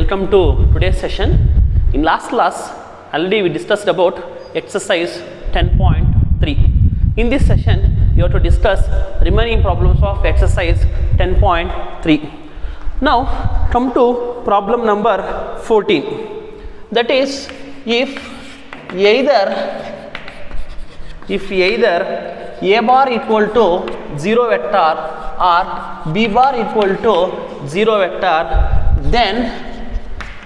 welcome to today's session. In last class, already we discussed about exercise 10.3. In this session, you have to discuss remaining problems of exercise 10.3. Now, come to problem number 14. That is, if either a bar equal to 0 vector or b bar equal to 0 vector, then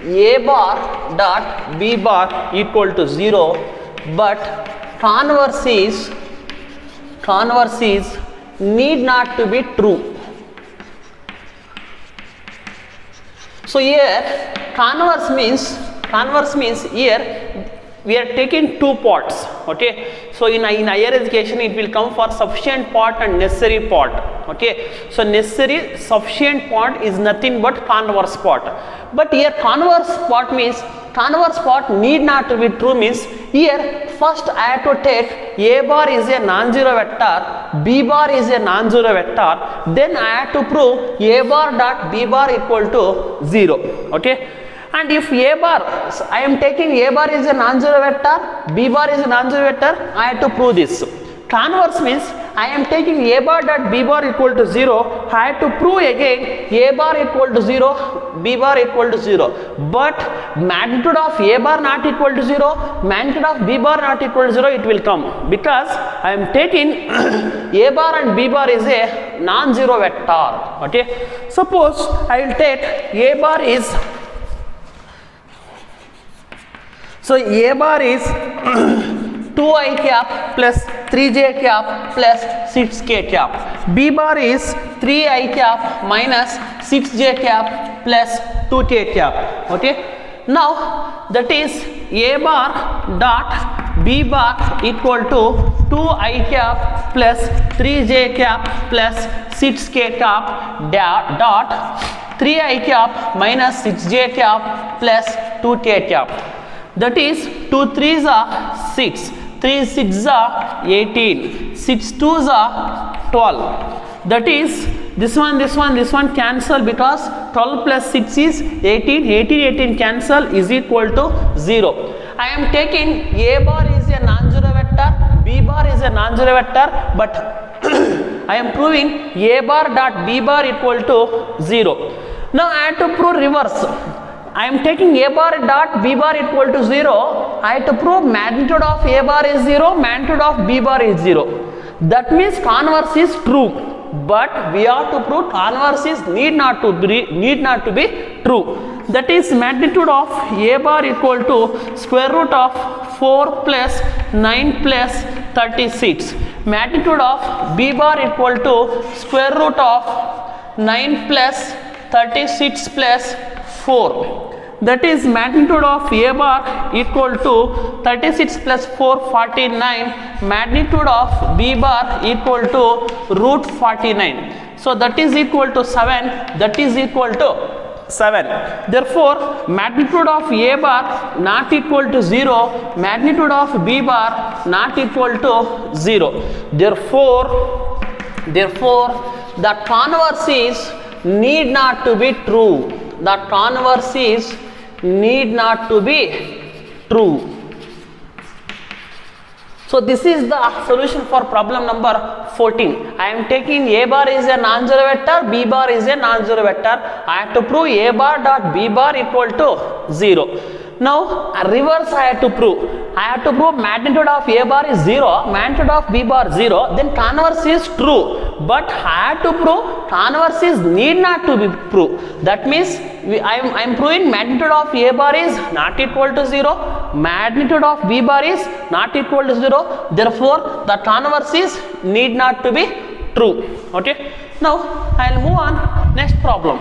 a bar dot b bar equal to 0, but converse is need not to be true. So here converse means here we are taking two parts. Okay, so in higher education it will come for sufficient part and necessary part. Okay, so necessary sufficient part is nothing but converse part, but here converse part means converse part need not to be true means here first I have to take a bar is a non-zero vector, b bar is a non-zero vector, then I have to prove a bar dot b bar equal to 0. Okay, and if a bar, I am taking a bar is a non-zero vector, b bar is a non-zero vector, I have to prove this. Converse means I am taking a bar dot b bar equal to 0, I have to prove again a bar equal to 0, b bar equal to 0. But magnitude of a bar not equal to 0, magnitude of b bar not equal to 0, it will come because I am taking a bar and b bar is a non-zero vector. Okay, suppose I will take a bar is, so a bar is 2i cap plus 3j cap plus 6k cap. B bar is 3i cap minus 6j cap plus 2k cap. Okay. Now that is a bar dot b bar equal to 2i cap plus 3j cap plus 6k cap dot 3i cap minus 6j cap plus 2k cap. That is 2 3s are 6, 3 6s are 18, 6 2s are 12. That is this one cancel because 12 plus 6 is 18, 18 cancel is equal to 0. I am taking a bar is a non-zero vector, b bar is a non-zero vector, but I am proving a bar dot b bar equal to 0. Now I have to prove reverse. I am taking a bar dot b bar equal to 0, I have to prove magnitude of a bar is 0, magnitude of b bar is 0. That means converse is true, but we have to prove converse is need not to be true. That is magnitude of a bar equal to square root of 4 plus 9 plus 36. Magnitude of b bar equal to square root of 9 plus 36 plus 4. That is magnitude of a bar equal to 36 plus 4 49, magnitude of b bar equal to root 49. So that is equal to 7, that is equal to 7. Therefore magnitude of a bar not equal to 0, magnitude of b bar not equal to 0. Therefore the converse is need not to be true. The converse is need not to be true. So this is the solution for problem number 14. I am taking a bar is a non-zero vector, b bar is a non-zero vector. I have to prove a bar dot b bar equal to 0. Now reverse I have to prove. I have to prove magnitude of a bar is 0, magnitude of b bar 0, then converse is true. But I have to prove converse is need not to be proved. That means I am proving magnitude of a bar is not equal to 0, magnitude of b bar is not equal to 0. Therefore the converse is need not to be true. Okay. Now I will move on next problem.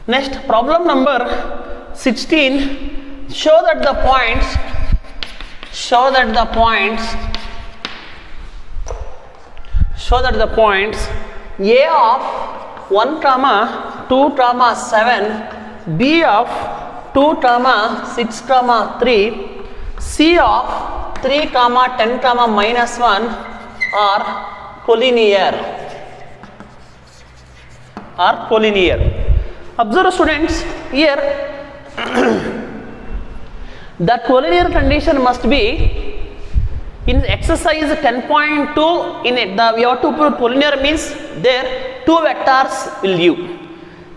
Next, problem number 16, show that the points show that the points A of 1 comma 2 comma 7, B of 2 comma 6 comma 3, C of 3 comma 10 comma minus 1 are collinear. Observe students, here the collinear condition must be in exercise 10.2. In it, we have to prove collinear means there two vectors will give.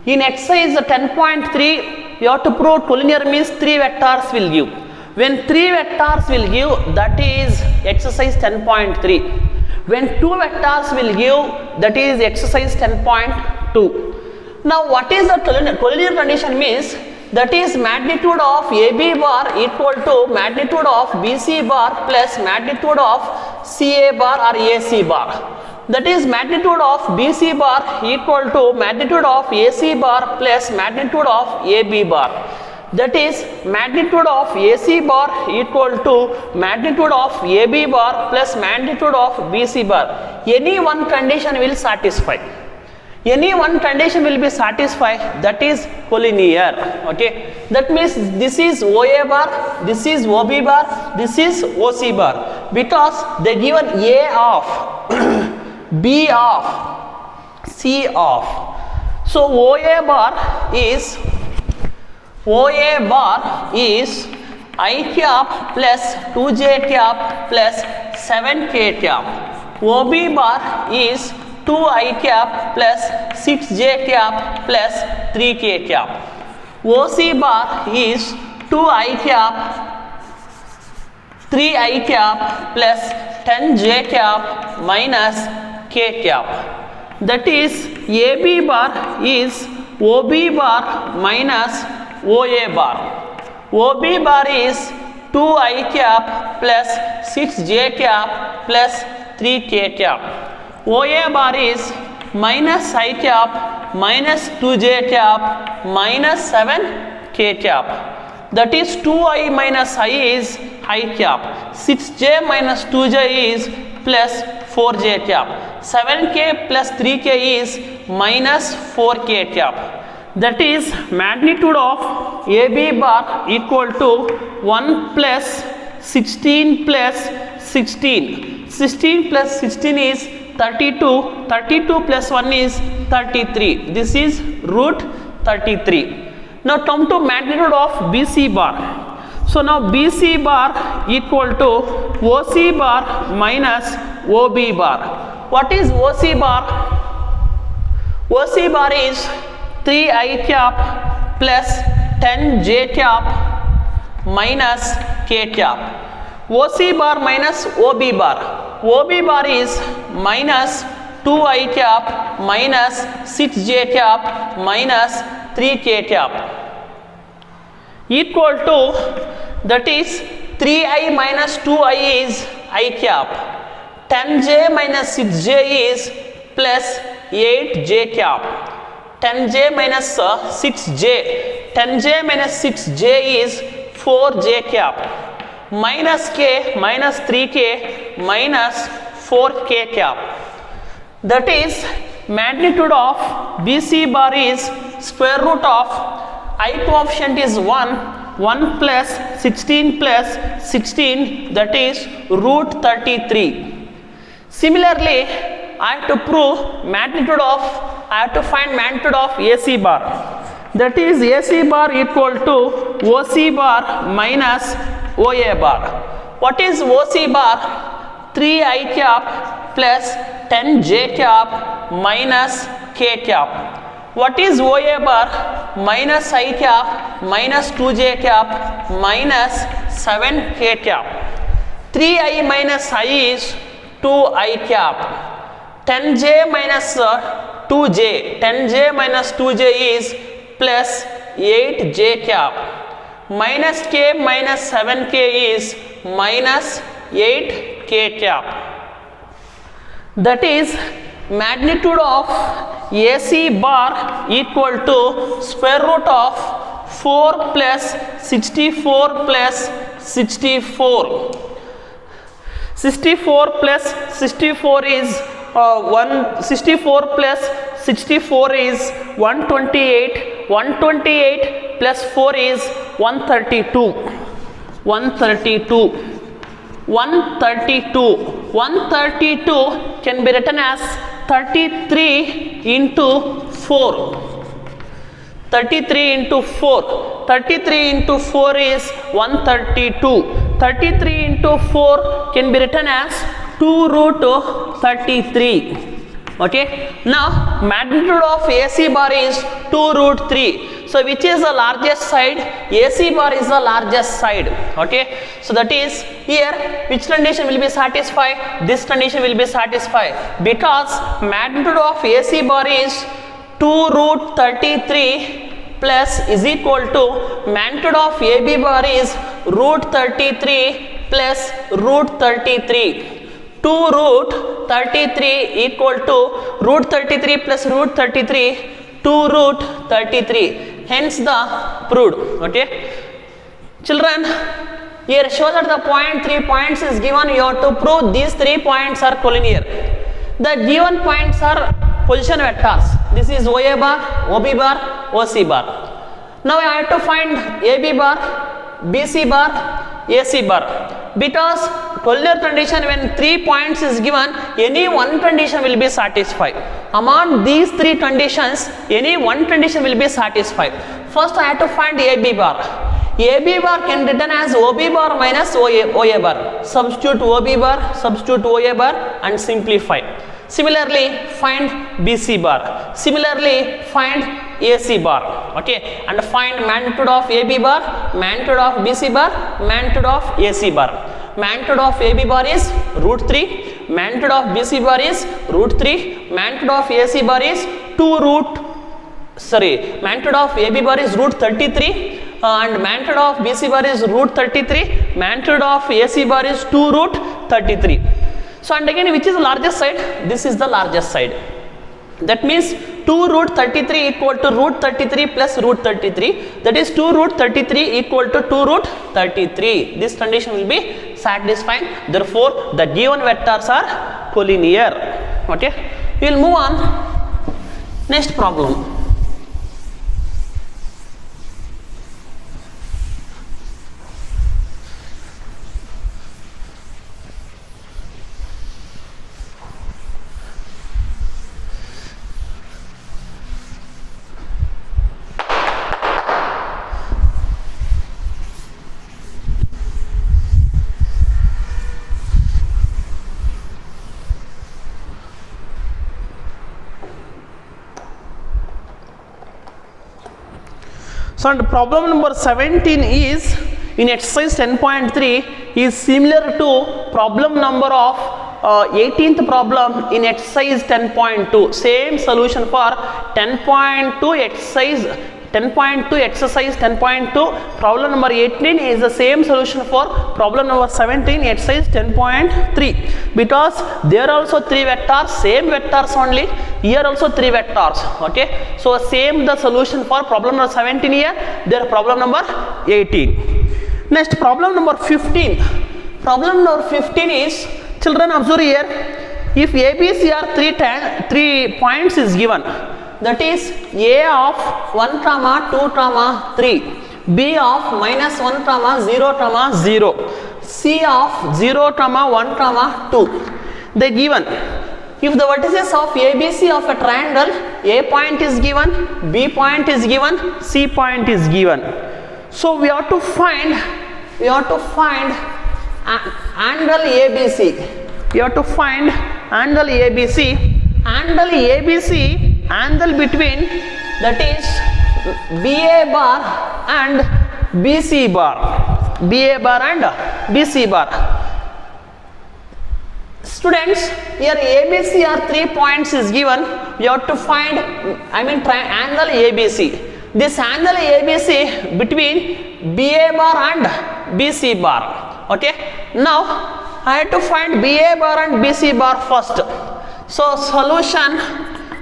In exercise 10.3, we have to prove collinear means three vectors will give. When three vectors will give, that is exercise 10.3. When two vectors will give, that is exercise 10.2. Now what is the collinear condition means? That is magnitude of AB bar equal to magnitude of BC bar plus magnitude of CA bar or AC bar. That is magnitude of BC bar equal to magnitude of AC bar plus magnitude of AB bar. That is magnitude of AC bar equal to magnitude of AB bar plus magnitude of BC bar. Any one condition will satisfy. Any one condition will be satisfied, that is collinear. Okay, that means this is OA bar, this is OB bar, this is OC bar, because they given A of B of C of. So OA bar is I cap plus 2j cap plus 7k cap. OB bar is 2i cap plus 6j cap plus 3k cap. OC bar is 2i cap 3i cap plus 10j cap minus k cap. That is AB bar is OB bar minus OA bar. OB bar is 2i cap plus 6j cap plus 3k cap. OA bar is minus I cap minus 2j cap minus 7k cap. That is 2i minus I is I cap. 6j minus 2j is plus 4j cap. 7k plus 3k is minus 4k cap. That is magnitude of AB bar equal to 1 plus 16 plus 16. 16 plus 16 is 32. 32 plus 1 is 33. This is root 33. Now come to magnitude of BC bar. So now BC bar equal to OC bar minus OB bar. What is OC bar? OC bar is 3i cap plus 10j cap minus k cap. OC bar minus OB bar. OB bar is minus 2i cap minus 6j cap minus 3k cap equal to, that is 3i minus 2i is I cap. 10j minus 6j is plus 8j cap. 10j minus 6j. 10j minus 6j is 4j cap. Minus k minus 3k minus 4k cap. That is magnitude of BC bar is square root of I coefficient is 1. 1 plus 16 plus 16, that is root 33. Similarly, I have to prove magnitude of, I have to find magnitude of AC bar. That is AC bar equal to OC bar minus OA bar. What is OC bar? 3i cap plus 10j cap minus k cap. What is OA bar? Minus I cap minus 2j cap minus 7k cap. 3i minus I is 2i cap. 10j minus 2j. 10j minus 2j is plus 8j cap. Minus k minus 7k is minus 8k cap. That is magnitude of AC bar equal to square root of 4 plus 64 plus 64. 64 plus 64 is 164 plus 64 is 128. 128 plus 4 is 132. 132. 132. 132 can be written as 33 into 4. 33 into 4. 33 into 4 is 132. 33 into 4 can be written as 2 root 33. Okay. Now magnitude of AC bar is 2 root 3. So which is the largest side? AC bar is the largest side. Okay. So that is here which condition will be satisfied? This condition will be satisfied because magnitude of AC bar is 2 root 33 plus is equal to magnitude of AB bar is root 33 plus root 33. 2 root 33 equal to root 33 plus root 33, 2 root 33. Hence the proved. Okay. Children, here show that the point 3 points is given. You have to prove these 3 points are collinear. The given points are position vectors. This is OA bar, OB bar, OC bar. Now I have to find AB bar, BC bar, AC bar. Because collinear condition when 3 points is given, any one condition will be satisfied. Among these 3 conditions, any one condition will be satisfied. First I have to find AB bar. AB bar can be written as OB bar minus OA bar. Substitute OB bar, substitute OA bar and simplify. Similarly, find BC bar. Similarly, find AC bar. Okay, and find magnitude of AB bar, magnitude of BC bar, magnitude of AC bar. Magnitude of AB bar is root 3. Magnitude of BC bar is root 3. Magnitude of AC bar is magnitude of AB bar is root 33. And magnitude of BC bar is root 33. Magnitude of AC bar is 2 root 33. So and again which is the largest side? This is the largest side. That means 2 root 33 equal to root 33 plus root 33. That is 2 root 33 equal to 2 root 33. This condition will be satisfied. Therefore, the given vectors are collinear. Okay. We will move on. Next problem. So and problem number 17 is in exercise 10.3 is similar to problem number of 18th problem in exercise 10.2. Same solution for 10.2 exercise 10.2 exercise 10.2. Problem number 18 is the same solution for problem number 17 exercise 10.3 because there are also 3 vectors, same vectors only. Here also 3 vectors. Okay, so same the solution for problem number 17 here, there problem number 18. Next problem number 15. Problem number 15 is, children observe here, if ABC are 3 points is given, that is A of 1 comma 2 comma 3, B of minus 1 comma 0 comma 0, C of 0 comma 1 comma 2. They given. If the vertices of ABC of a triangle, A point is given, B point is given, C point is given. So we have to find angle ABC. We have to find angle ABC. Angle between, that is BA bar and BC bar. BA bar and BC bar. Students, here ABC are 3 points is given. You have to find, angle ABC. This angle ABC between BA bar and BC bar. Okay. Now I have to find BA bar and BC bar first. So solution,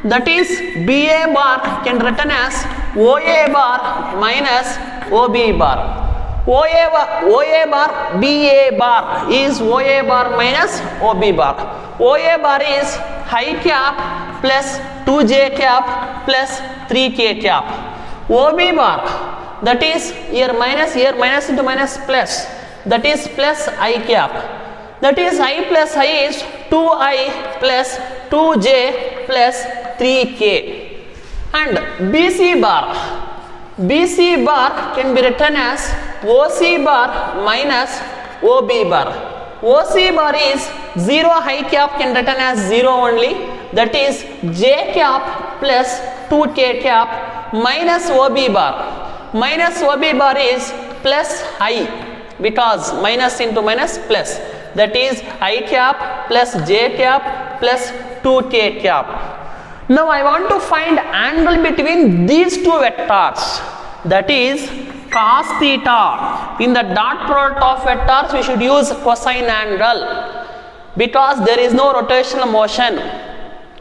that is BA bar can written as OA bar minus OB bar. OA bar BA bar is OA bar minus OB bar. OA bar is I cap plus 2j cap plus 3k cap. OB bar, that is here minus into minus plus, that is plus I cap. That is I plus I is 2I plus 2j plus 3k. And BC bar can be written as OC bar minus OB bar. OC bar is 0 I cap can written as 0 only, that is j cap plus 2k cap minus OB bar. Minus OB bar is plus I, because minus into minus plus, that is I cap plus j cap plus 2k cap. Now I want to find angle between these two vectors, that is cos theta. In the dot product of vectors we should use cosine angle, because there is no rotational motion.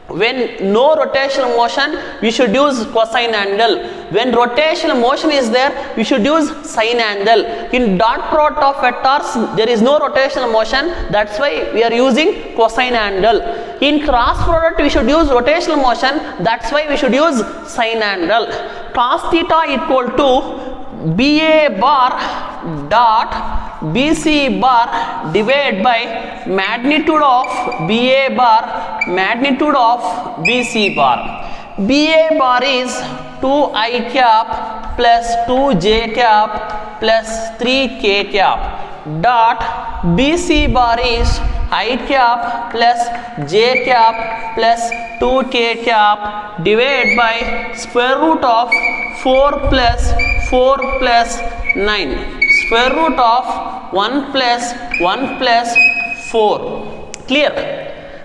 When no rotational motion, we should use cosine angle. When rotational motion is there, we should use sine angle. In dot product of vectors, there is no rotational motion, that's why we are using cosine angle. In cross product, we should use rotational motion, that's why we should use sine angle. Cos theta equal to BA bar dot BC bar divided by magnitude of BA bar magnitude of BC bar. BA bar is 2I cap plus 2J cap plus 3K cap dot BC bar is I cap plus J cap plus 2K cap divided by square root of 4 plus 4 plus 9, square root of 1 plus 1 plus 4. Clear?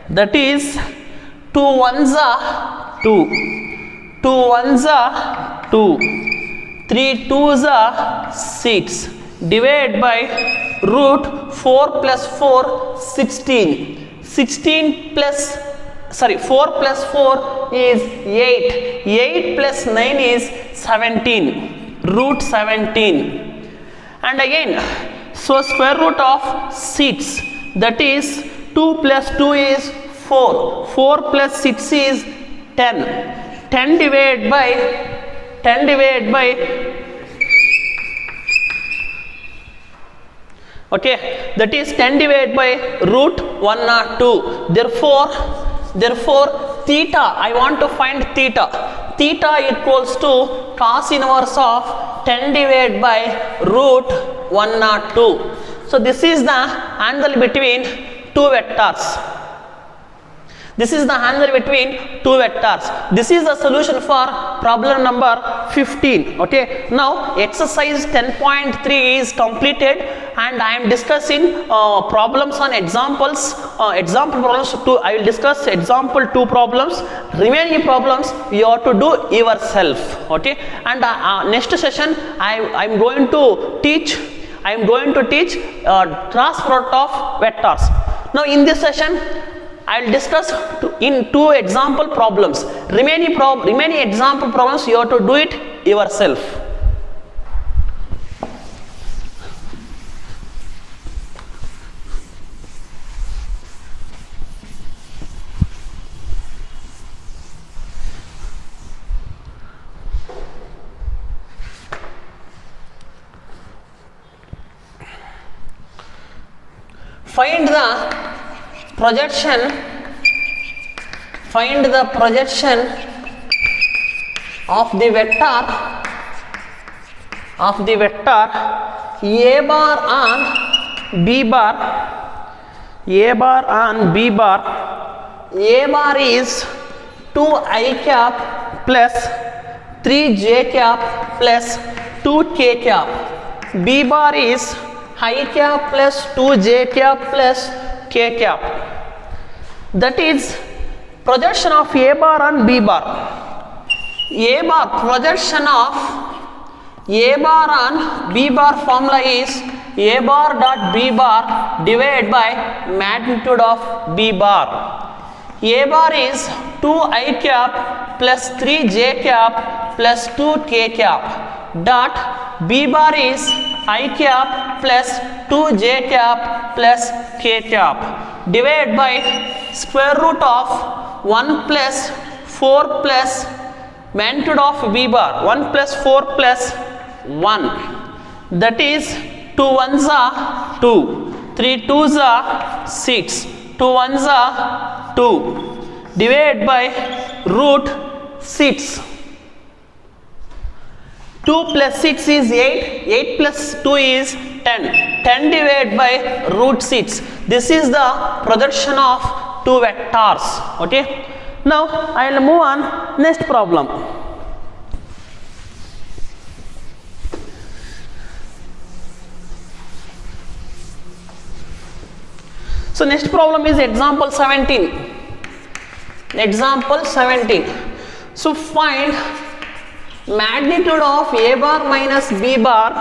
That is 2 ones are 2, 2 ones are 2, 3 twos are 6, divided by root 4 plus 4 16, 16 plus 4 plus 4 is 8, 8 plus 9 is 17, root 17. And again, so square root of 6, that is 2 plus 2 is 4, 4 plus 6 is 10, 10 divided by okay, that is 10 divided by root 102. Therefore theta, I want to find theta. Theta equals to cos inverse of 10 divided by root 102. So this is the angle between two vectors. This is the angle between two vectors. This is the solution for problem number 15. Okay. Now exercise 10.3 is completed, and I am discussing problems on examples. Example problems 2. I will discuss example 2 problems. Remaining problems you have to do yourself. Okay. And next session I am going to teach cross product of vectors. Now in this session I will discuss in 2 example problems. Remaining example problems you have to do it yourself. Find the projection of the vector A bar on B bar. A bar on B bar. A bar is 2I cap plus 3J cap plus 2K cap. B bar is I cap plus 2J cap plus K cap. That is projection of A bar on B bar. A bar, projection of A bar on B bar formula is A bar dot B bar divided by magnitude of B bar. A bar is 2I cap plus 3J cap plus 2K cap dot B bar is I cap plus 2j cap plus k cap divided by square root of 1 plus 4 plus magnitude of b bar 1 plus 4 plus 1, that is 2 ones are 2, 3 twos are 6, 2 ones are 2 divided by root 6. 2 plus 6 is 8, 8 plus 2 is 10, 10 divided by root 6. This is the projection of two vectors. Okay. Now I will move on next problem. So next problem is example 17. Example 17. So find magnitude of a bar minus b bar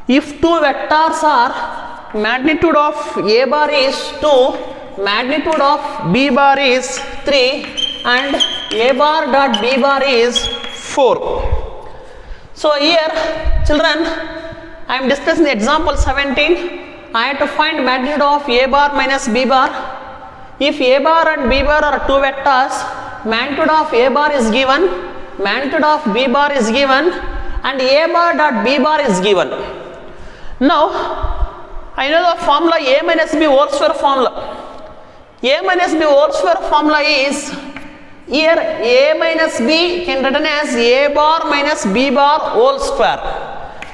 if two vectors are magnitude of a bar is 2, magnitude of b bar is 3 and a bar dot b bar is 4. So here children, I am discussing the example 17. I have to find magnitude of a bar minus b bar. If a bar and b bar are two vectors, magnitude of a bar is given, magnitude of b bar is given and a bar dot b bar is given. Now I know the formula a minus b whole square formula. A minus b whole square formula is, here a minus b can written as a bar minus b bar whole square.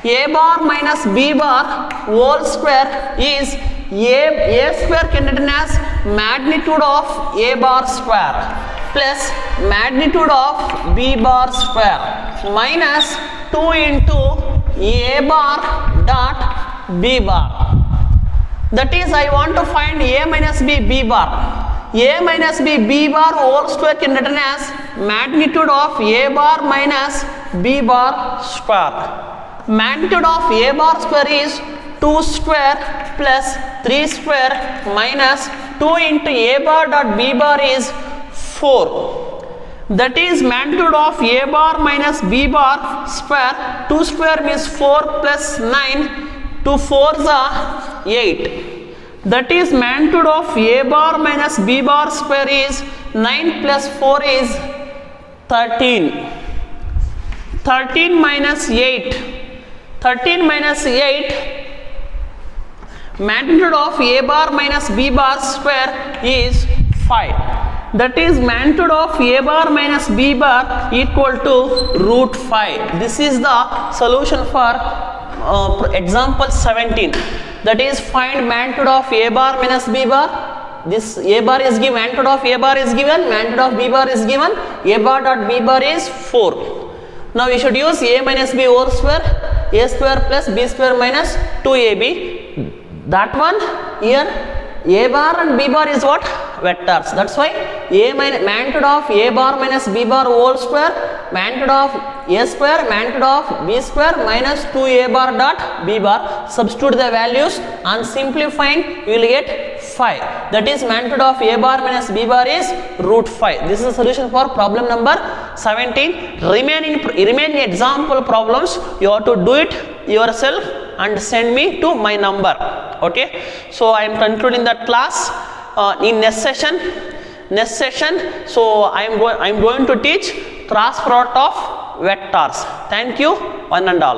A bar minus b bar whole square is a square can written as magnitude of a bar square plus magnitude of b bar square minus 2 into a bar dot b bar. That is, I want to find a minus b b bar. A minus b b bar whole square can written as magnitude of a bar minus b bar square. Magnitude of a bar square is 2 square plus 3 square minus 2 into a bar dot b bar is 4. That is magnitude of a bar minus b bar square. 2 square means 4 plus 9, 2 4s are 8. That is magnitude of a bar minus b bar square is 9 plus 4 is 13. 13 minus 8. 13 minus 8, magnitude of a bar minus b bar square is 5. That is magnitude of a bar minus b bar equal to root 5. This is the solution for example 17. That is, find magnitude of a bar minus b bar. This a bar is given, magnitude of a bar is given, magnitude of b bar is given, a bar dot b bar is 4. Now we should use a minus b whole square, a square plus b square minus 2ab. That one here a bar and b bar is what? Vectors. That's why magnitude of a bar minus b bar whole square, magnitude of a square, magnitude of b square minus 2a bar dot b bar. Substitute the values and simplifying you will get 5. That is magnitude of a bar minus b bar is root 5. This is the solution for problem number 17. Remaining example problems you have to do it yourself and send me to my number. Okay. So I am concluding that class. In next session, so I am going to teach cross product of vectors. Thank you one and all.